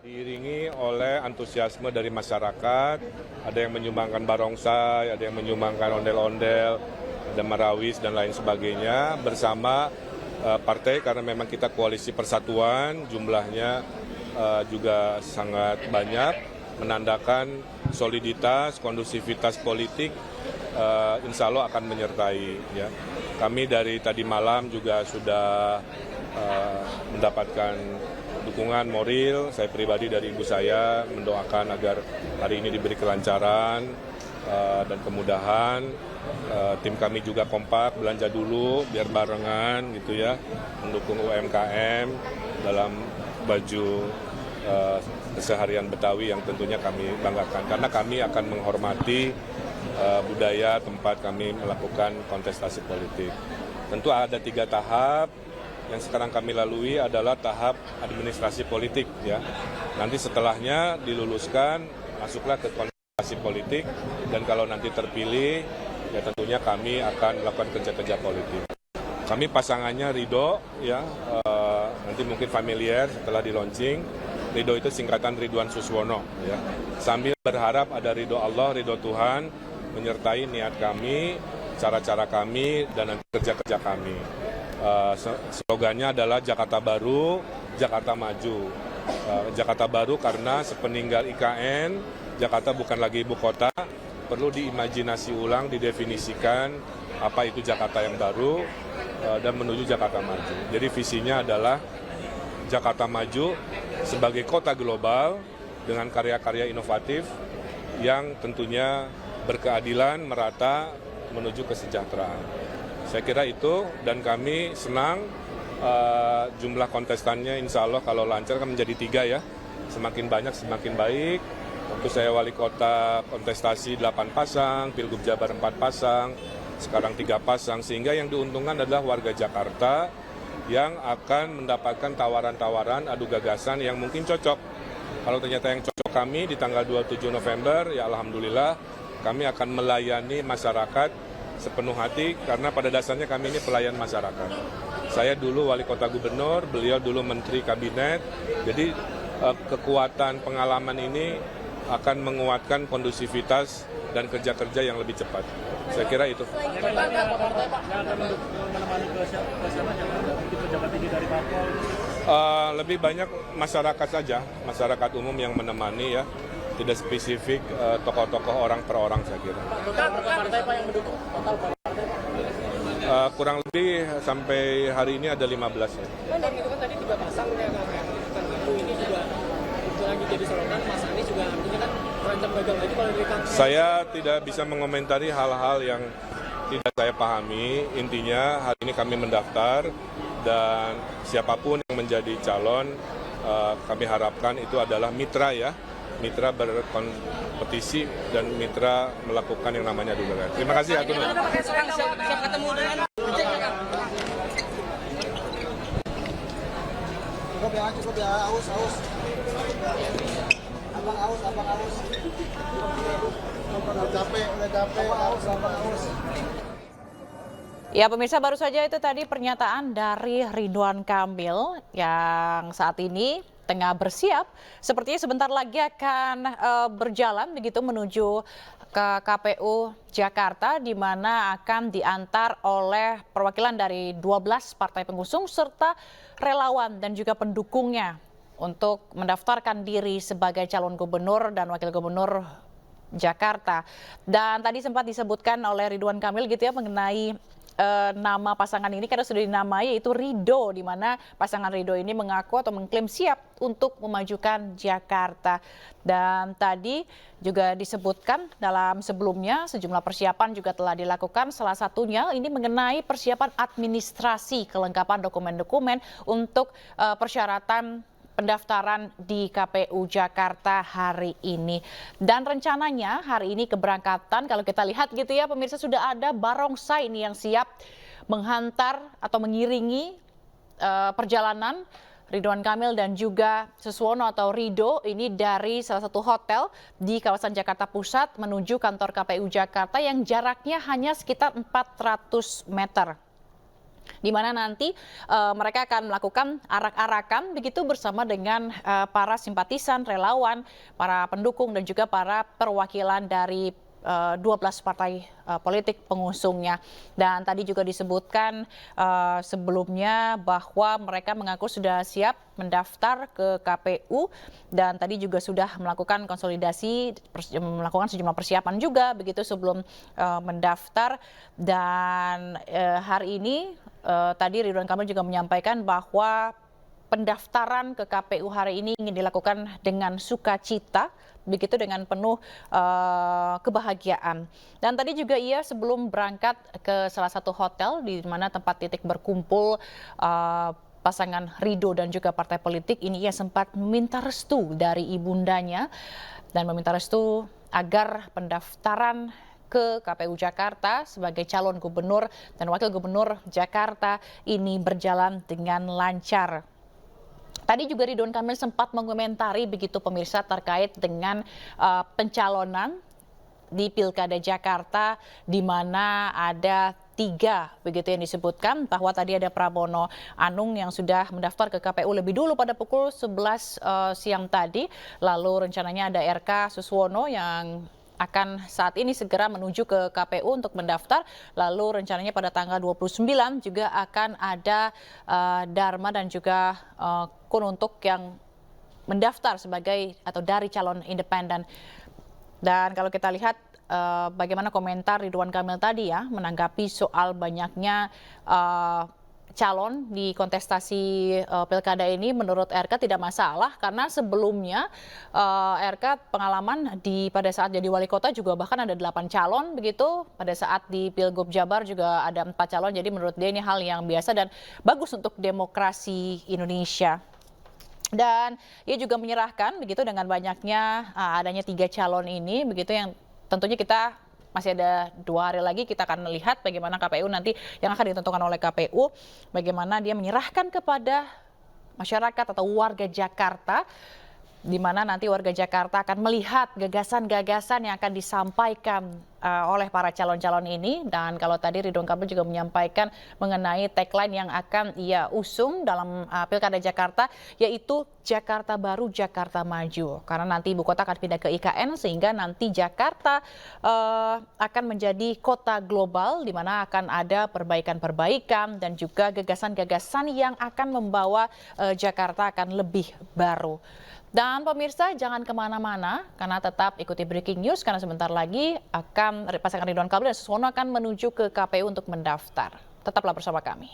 Diiringi oleh antusiasme dari masyarakat, ada yang menyumbangkan barongsai, ada yang menyumbangkan ondel-ondel, ada marawis dan lain sebagainya bersama partai karena memang kita koalisi persatuan, jumlahnya juga sangat banyak, menandakan soliditas, kondusivitas politik, insya Allah akan menyertai. Ya. Kami dari tadi malam juga sudah mendapatkan dukungan moral, saya pribadi dari ibu saya mendoakan agar hari ini diberi kelancaran dan kemudahan. Tim kami juga kompak, belanja dulu biar barengan gitu ya, mendukung UMKM dalam baju keseharian Betawi yang tentunya kami banggakan. Karena kami akan menghormati budaya tempat kami melakukan kontestasi politik. Tentu ada 3 tahap. Yang sekarang kami lalui adalah tahap administrasi politik ya. Nanti setelahnya diluluskan, masuklah ke kontestasi politik dan kalau nanti terpilih ya tentunya kami akan melakukan kerja-kerja politik. Kami pasangannya Ridho ya, nanti mungkin familiar setelah di launching. Ridho itu singkatan Ridwan Suswono ya. Sambil berharap ada ridho Allah, ridho Tuhan menyertai niat kami, cara-cara kami dan nanti kerja-kerja kami. Slogannya adalah Jakarta Baru, Jakarta Maju. Jakarta Baru karena sepeninggal IKN, Jakarta bukan lagi ibu kota, perlu diimajinasi ulang, didefinisikan apa itu Jakarta yang baru dan menuju Jakarta Maju. Jadi visinya adalah Jakarta Maju sebagai kota global dengan karya-karya inovatif yang tentunya berkeadilan, merata, menuju kesejahteraan. Saya kira itu dan kami senang jumlah kontestannya insya Allah kalau lancar kan menjadi 3 ya. Semakin banyak semakin baik. Tentu saya wali kota kontestasi 8 pasang, Pilgub Jabar 4 pasang, sekarang 3 pasang. Sehingga yang diuntungkan adalah warga Jakarta yang akan mendapatkan tawaran-tawaran adu gagasan yang mungkin cocok. Kalau ternyata yang cocok kami di tanggal 27 November, ya alhamdulillah kami akan melayani masyarakat sepenuh hati karena pada dasarnya kami ini pelayan masyarakat. Saya dulu wali kota gubernur, beliau dulu menteri kabinet, jadi kekuatan pengalaman ini akan menguatkan kondusivitas dan kerja-kerja yang lebih cepat. Saya kira itu. Lebih banyak masyarakat saja, masyarakat umum yang menemani ya. Tidak spesifik tokoh-tokoh orang per orang saya kira. Berapa partai Pak yang mendukung? Total partai? Kurang lebih sampai hari ini ada 15 ya. Kan dari itu kan tadi 3 pasang ya ini juga lagi jadi sorotan, Mas Anies juga artinya kan terancam gagal lagi kalau dari kampus. Saya tidak bisa mengomentari hal-hal yang tidak saya pahami. Intinya hari ini kami mendaftar dan siapapun yang menjadi calon kami harapkan itu adalah mitra ya. Mitra berkompetisi dan mitra melakukan yang namanya dugaan. Terima kasih Atun. Siap ketemu dengan cukup ya, aus. Abang aus. Udah capek, aus. Ya pemirsa, baru saja itu tadi pernyataan dari Ridwan Kamil yang saat ini tengah bersiap, sepertinya sebentar lagi akan berjalan begitu menuju ke KPU Jakarta di mana akan diantar oleh perwakilan dari 12 partai pengusung serta relawan dan juga pendukungnya untuk mendaftarkan diri sebagai calon gubernur dan wakil gubernur Jakarta. Dan tadi sempat disebutkan oleh Ridwan Kamil gitu ya mengenai nama pasangan ini karena sudah dinamai yaitu Ridho, di mana pasangan Ridho ini mengaku atau mengklaim siap untuk memajukan Jakarta. Dan tadi juga disebutkan dalam sebelumnya sejumlah persiapan juga telah dilakukan, salah satunya ini mengenai persiapan administrasi kelengkapan dokumen-dokumen untuk persyaratan pendaftaran di KPU Jakarta hari ini. Dan rencananya hari ini keberangkatan, kalau kita lihat gitu ya pemirsa, sudah ada barongsai ini yang siap menghantar atau mengiringi perjalanan Ridwan Kamil dan juga Suswono atau Ridho ini dari salah satu hotel di kawasan Jakarta Pusat menuju kantor KPU Jakarta yang jaraknya hanya sekitar 400 meter. di mana nanti mereka akan melakukan arak-arakan begitu bersama dengan para simpatisan, relawan, para pendukung dan juga para perwakilan dari 12 partai politik pengusungnya. Dan tadi juga disebutkan sebelumnya bahwa mereka mengaku sudah siap mendaftar ke KPU dan tadi juga sudah melakukan konsolidasi, melakukan sejumlah persiapan juga begitu sebelum mendaftar. Dan hari ini tadi Ridwan Kamil juga menyampaikan bahwa pendaftaran ke KPU hari ini ingin dilakukan dengan sukacita, begitu dengan penuh kebahagiaan. Dan tadi juga ia sebelum berangkat ke salah satu hotel di mana tempat titik berkumpul pasangan Ridho dan juga partai politik ini, ia sempat meminta restu dari ibundanya dan meminta restu agar pendaftaran ke KPU Jakarta sebagai calon gubernur dan wakil gubernur Jakarta ini berjalan dengan lancar. Tadi juga Ridwan Kamil sempat mengomentari begitu pemirsa terkait dengan pencalonan di Pilkada Jakarta di mana ada 3 begitu yang disebutkan, bahwa tadi ada Pramono Anung yang sudah mendaftar ke KPU lebih dulu pada pukul 11 siang tadi, lalu rencananya ada RK Suswono yang akan saat ini segera menuju ke KPU untuk mendaftar. Lalu rencananya pada tanggal 29 juga akan ada Dharma dan juga Kununtuk yang mendaftar sebagai atau dari calon independen. Dan kalau kita lihat bagaimana komentar Ridwan Kamil tadi ya menanggapi soal banyaknya calon di kontestasi pilkada ini, menurut RK tidak masalah karena sebelumnya RK pengalaman pada saat jadi wali kota juga bahkan ada 8 calon begitu, pada saat di Pilgub Jabar juga ada 4 calon, jadi menurut dia ini hal yang biasa dan bagus untuk demokrasi Indonesia. Dan ia juga menyerahkan begitu dengan banyaknya adanya 3 calon ini begitu yang tentunya kita masih ada 2 hari lagi, kita akan melihat bagaimana KPU nanti yang akan ditentukan oleh KPU, bagaimana dia menyerahkan kepada masyarakat atau warga Jakarta, di mana nanti warga Jakarta akan melihat gagasan-gagasan yang akan disampaikan oleh para calon-calon ini. Dan kalau tadi Ridwan Kamil juga menyampaikan mengenai tagline yang akan ia usung dalam Pilkada Jakarta, yaitu Jakarta Baru, Jakarta Maju. Karena nanti ibu kota akan pindah ke IKN, sehingga nanti Jakarta akan menjadi kota global, di mana akan ada perbaikan-perbaikan dan juga gagasan-gagasan yang akan membawa Jakarta akan lebih baru. Dan pemirsa jangan kemana-mana karena tetap ikuti Breaking News karena sebentar lagi pasangan Ridwan Kamil dan Suswono akan menuju ke KPU untuk mendaftar. Tetaplah bersama kami.